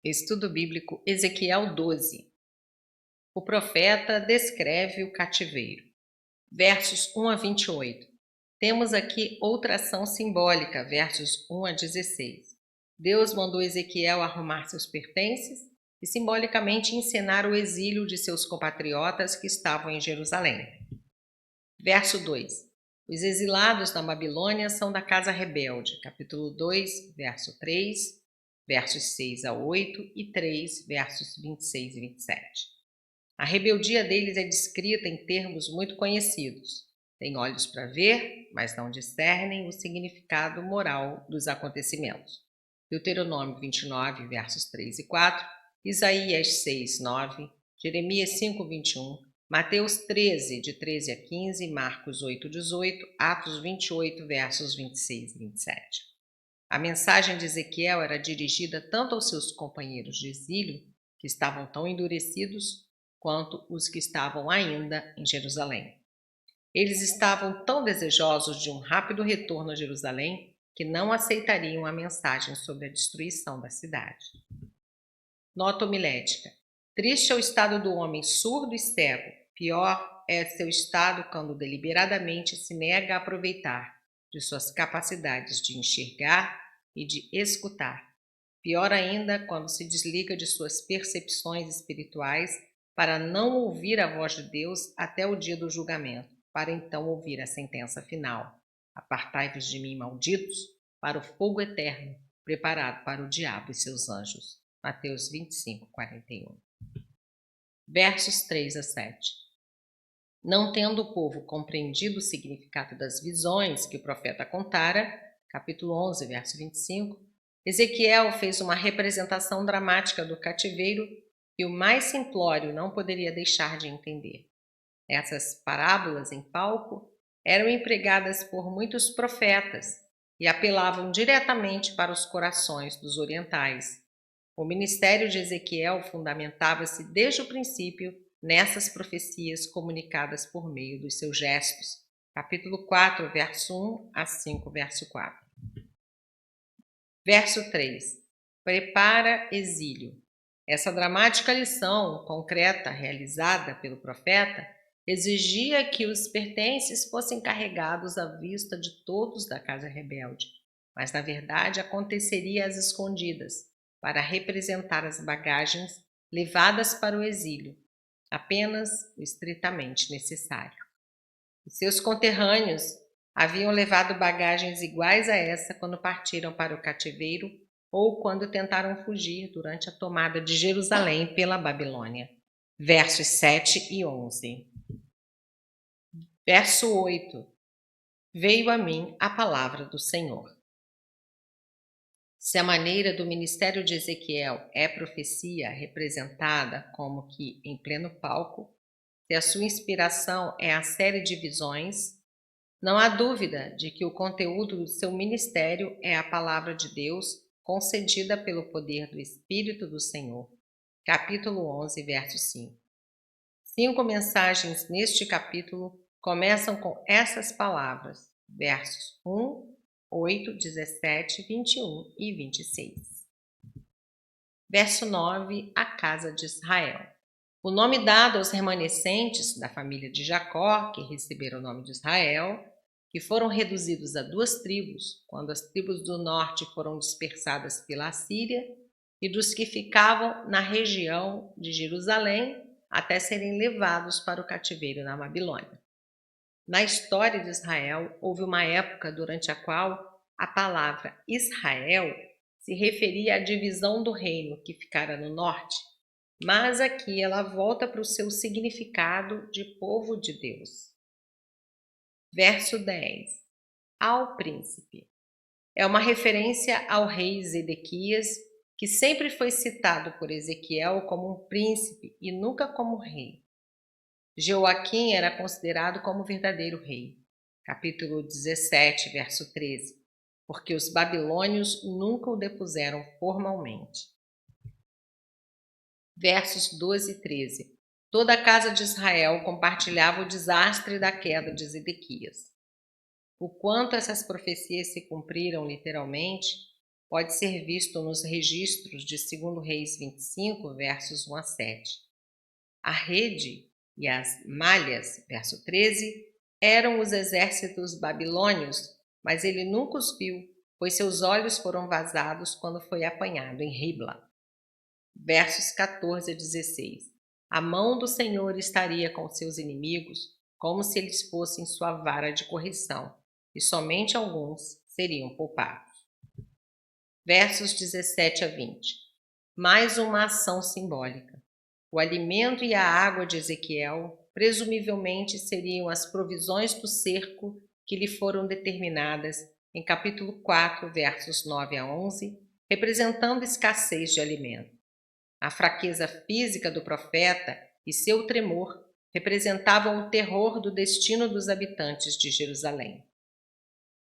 Estudo Bíblico Ezequiel 12. O profeta descreve o cativeiro. Versos 1 a 28. Temos aqui outra ação simbólica, versos 1 a 16. Deus mandou Ezequiel arrumar seus pertences e simbolicamente encenar o exílio de seus compatriotas que estavam em Jerusalém. Verso 2. Os exilados na Babilônia são da casa rebelde, capítulo 2, verso 3, versos 6 a 8 e 3, versos 26 e 27. A rebeldia deles é descrita em termos muito conhecidos. Têm olhos para ver, mas não discernem o significado moral dos acontecimentos. Deuteronômio 29, versos 3 e 4, Isaías 6, 9, Jeremias 5, 21, Mateus 13, de 13 a 15, Marcos 8, 18, Atos 28, versos 26 e 27. A mensagem de Ezequiel era dirigida tanto aos seus companheiros de exílio, que estavam tão endurecidos, quanto os que estavam ainda em Jerusalém. Eles estavam tão desejosos de um rápido retorno a Jerusalém que não aceitariam a mensagem sobre a destruição da cidade. Nota homilética. Triste é o estado do homem surdo e cego, pior é seu estado quando deliberadamente se nega a aproveitar de suas capacidades de enxergar e de escutar. Pior ainda quando se desliga de suas percepções espirituais para não ouvir a voz de Deus até o dia do julgamento, para então ouvir a sentença final. Apartai-vos de mim, malditos, para o fogo eterno, preparado para o diabo e seus anjos. Mateus 25, 41. Versos 3 a 7. Não tendo o povo compreendido o significado das visões que o profeta contara, capítulo 11, verso 25, Ezequiel fez uma representação dramática do cativeiro que o mais simplório não poderia deixar de entender. Essas parábolas em palco eram empregadas por muitos profetas e apelavam diretamente para os corações dos orientais. O ministério de Ezequiel fundamentava-se desde o princípio nessas profecias comunicadas por meio dos seus gestos. Capítulo 4, verso 1 a 5, verso 4. Verso 3. Prepara exílio. Essa dramática lição concreta realizada pelo profeta exigia que os pertences fossem carregados à vista de todos da casa rebelde, mas na verdade aconteceria às escondidas, para representar as bagagens levadas para o exílio, apenas o estritamente necessário. Os seus conterrâneos haviam levado bagagens iguais a essa quando partiram para o cativeiro ou quando tentaram fugir durante a tomada de Jerusalém pela Babilônia. Versos 7 e 11. Verso 8. Veio a mim a palavra do Senhor. Se a maneira do ministério de Ezequiel é profecia representada como que em pleno palco, se a sua inspiração é a série de visões, não há dúvida de que o conteúdo do seu ministério é a palavra de Deus concedida pelo poder do Espírito do Senhor. Capítulo 11, verso 5. 5 mensagens neste capítulo começam com essas palavras, versos 1, 8, 17, 21 e 26. Verso 9, a casa de Israel. O nome dado aos remanescentes da família de Jacó, que receberam o nome de Israel, que foram reduzidos a 2 tribos, quando as tribos do norte foram dispersadas pela Assíria, e dos que ficavam na região de Jerusalém até serem levados para o cativeiro na Babilônia. Na história de Israel, houve uma época durante a qual a palavra Israel se referia à divisão do reino que ficara no norte, mas aqui ela volta para o seu significado de povo de Deus. Verso 10. Ao príncipe. É uma referência ao rei Zedequias, que sempre foi citado por Ezequiel como um príncipe e nunca como rei. Jeoaquim era considerado como verdadeiro rei. Capítulo 17, verso 13. Porque os babilônios nunca o depuseram formalmente. Versos 12 e 13. Toda a casa de Israel compartilhava o desastre da queda de Zedequias. O quanto essas profecias se cumpriram literalmente pode ser visto nos registros de 2 Reis 25, versos 1 a 7. A rede e as malhas, verso 13, eram os exércitos babilônios, mas ele nunca os viu, pois seus olhos foram vazados quando foi apanhado em Ribla. Versos 14 a 16. A mão do Senhor estaria com seus inimigos, como se eles fossem sua vara de correção, e somente alguns seriam poupados. Versos 17 a 20. Mais uma ação simbólica. O alimento e a água de Ezequiel presumivelmente seriam as provisões do cerco que lhe foram determinadas em capítulo 4, versos 9 a 11, representando escassez de alimento. A fraqueza física do profeta e seu tremor representavam o terror do destino dos habitantes de Jerusalém.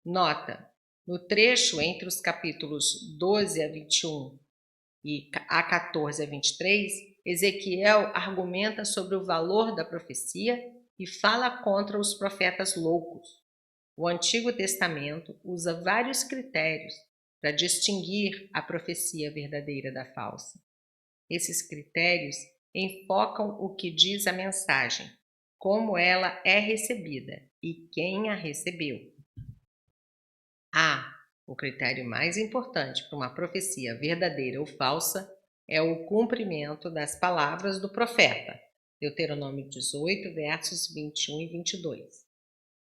Nota: no trecho entre os capítulos 12 a 21 e a 14 a 23, Ezequiel argumenta sobre o valor da profecia e fala contra os profetas loucos. O Antigo Testamento usa vários critérios para distinguir a profecia verdadeira da falsa. Esses critérios enfocam o que diz a mensagem, como ela é recebida e quem a recebeu. O critério mais importante para uma profecia verdadeira ou falsa é o cumprimento das palavras do profeta. Deuteronômio 18, versos 21 e 22.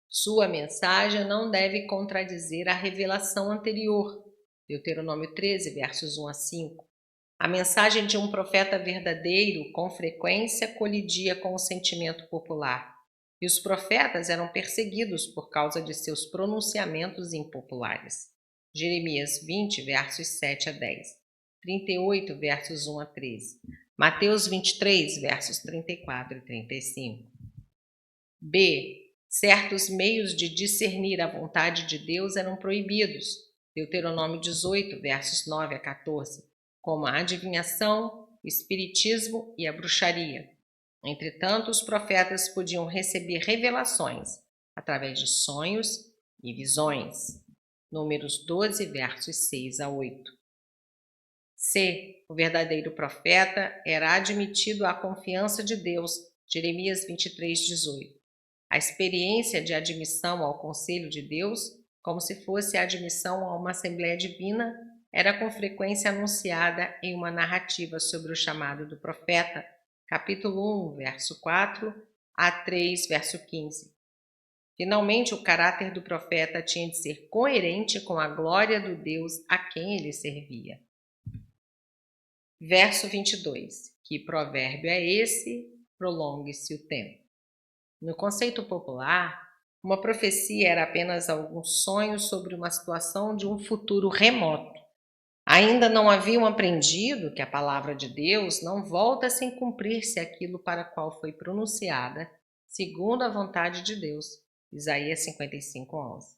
Sua mensagem não deve contradizer a revelação anterior. Deuteronômio 13, versos 1 a 5. A mensagem de um profeta verdadeiro, com frequência, colidia com o sentimento popular, e os profetas eram perseguidos por causa de seus pronunciamentos impopulares. Jeremias 20, versos 7 a 10, 38, versos 1 a 13, Mateus 23, versos 34 e 35. Certos meios de discernir a vontade de Deus eram proibidos. Deuteronômio 18, versos 9 a 14. Como a adivinhação, o espiritismo e a bruxaria. Entretanto, os profetas podiam receber revelações através de sonhos e visões. Números 12, versos 6 a 8. O verdadeiro profeta era admitido à confiança de Deus. Jeremias 23, 18. A experiência de admissão ao conselho de Deus, como se fosse a admissão a uma Assembleia Divina, era com frequência anunciada em uma narrativa sobre o chamado do profeta, capítulo 1, verso 4 a 3, verso 15. Finalmente, o caráter do profeta tinha de ser coerente com a glória do Deus a quem ele servia. Verso 22. Que provérbio é esse? Prolongue-se o tempo. No conceito popular, uma profecia era apenas algum sonho sobre uma situação de um futuro remoto. Ainda não haviam aprendido que a palavra de Deus não volta sem cumprir-se aquilo para qual foi pronunciada, segundo a vontade de Deus. Isaías 55, 11.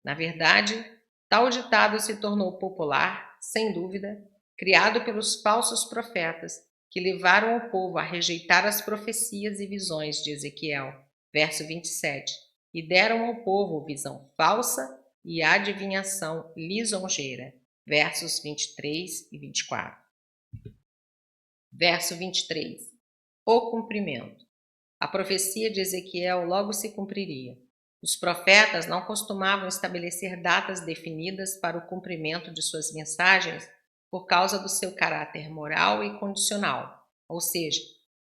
Na verdade, tal ditado se tornou popular, sem dúvida, criado pelos falsos profetas, que levaram o povo a rejeitar as profecias e visões de Ezequiel, verso 27, e deram ao povo visão falsa e adivinhação lisonjeira, versos 23 e 24. Verso 23. O cumprimento. A profecia de Ezequiel logo se cumpriria. Os profetas não costumavam estabelecer datas definidas para o cumprimento de suas mensagens por causa do seu caráter moral e condicional, ou seja,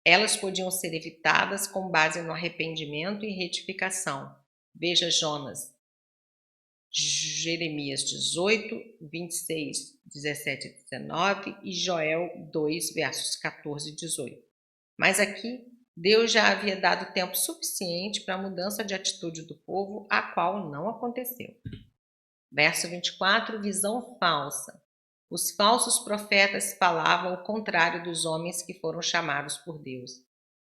elas podiam ser evitadas com base no arrependimento e retificação. Veja Jonas, Jeremias 18, 26, 17 e 19 e Joel 2, versos 14 e 18. Mas aqui, Deus já havia dado tempo suficiente para a mudança de atitude do povo, a qual não aconteceu. Verso 24, visão falsa. Os falsos profetas falavam o contrário dos homens que foram chamados por Deus,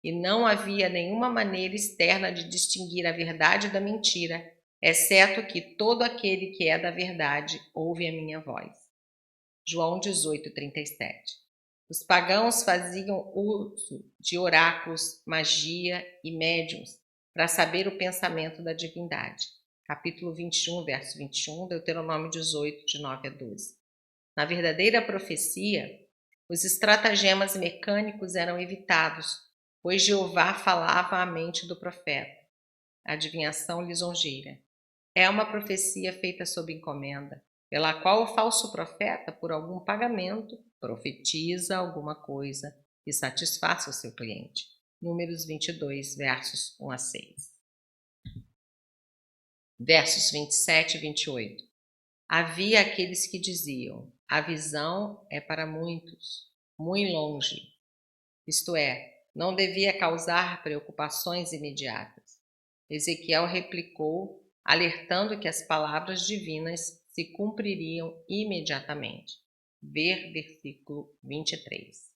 e não havia nenhuma maneira externa de distinguir a verdade da mentira, exceto que todo aquele que é da verdade ouve a minha voz. João 18, 37. Os pagãos faziam uso de oráculos, magia e médiuns para saber o pensamento da divindade. Capítulo 21, verso 21, Deuteronômio 18, de 9 a 12. Na verdadeira profecia, os estratagemas mecânicos eram evitados, pois Jeová falava à mente do profeta. Adivinhação lisonjeira. É uma profecia feita sob encomenda, pela qual o falso profeta, por algum pagamento, profetiza alguma coisa e satisfaça o seu cliente. Números 22, versos 1 a 6. Versos 27 e 28. Havia aqueles que diziam: a visão é para muitos, muito longe. Isto é, não devia causar preocupações imediatas. Ezequiel replicou, alertando que as palavras divinas se cumpririam imediatamente. Ver versículo 23.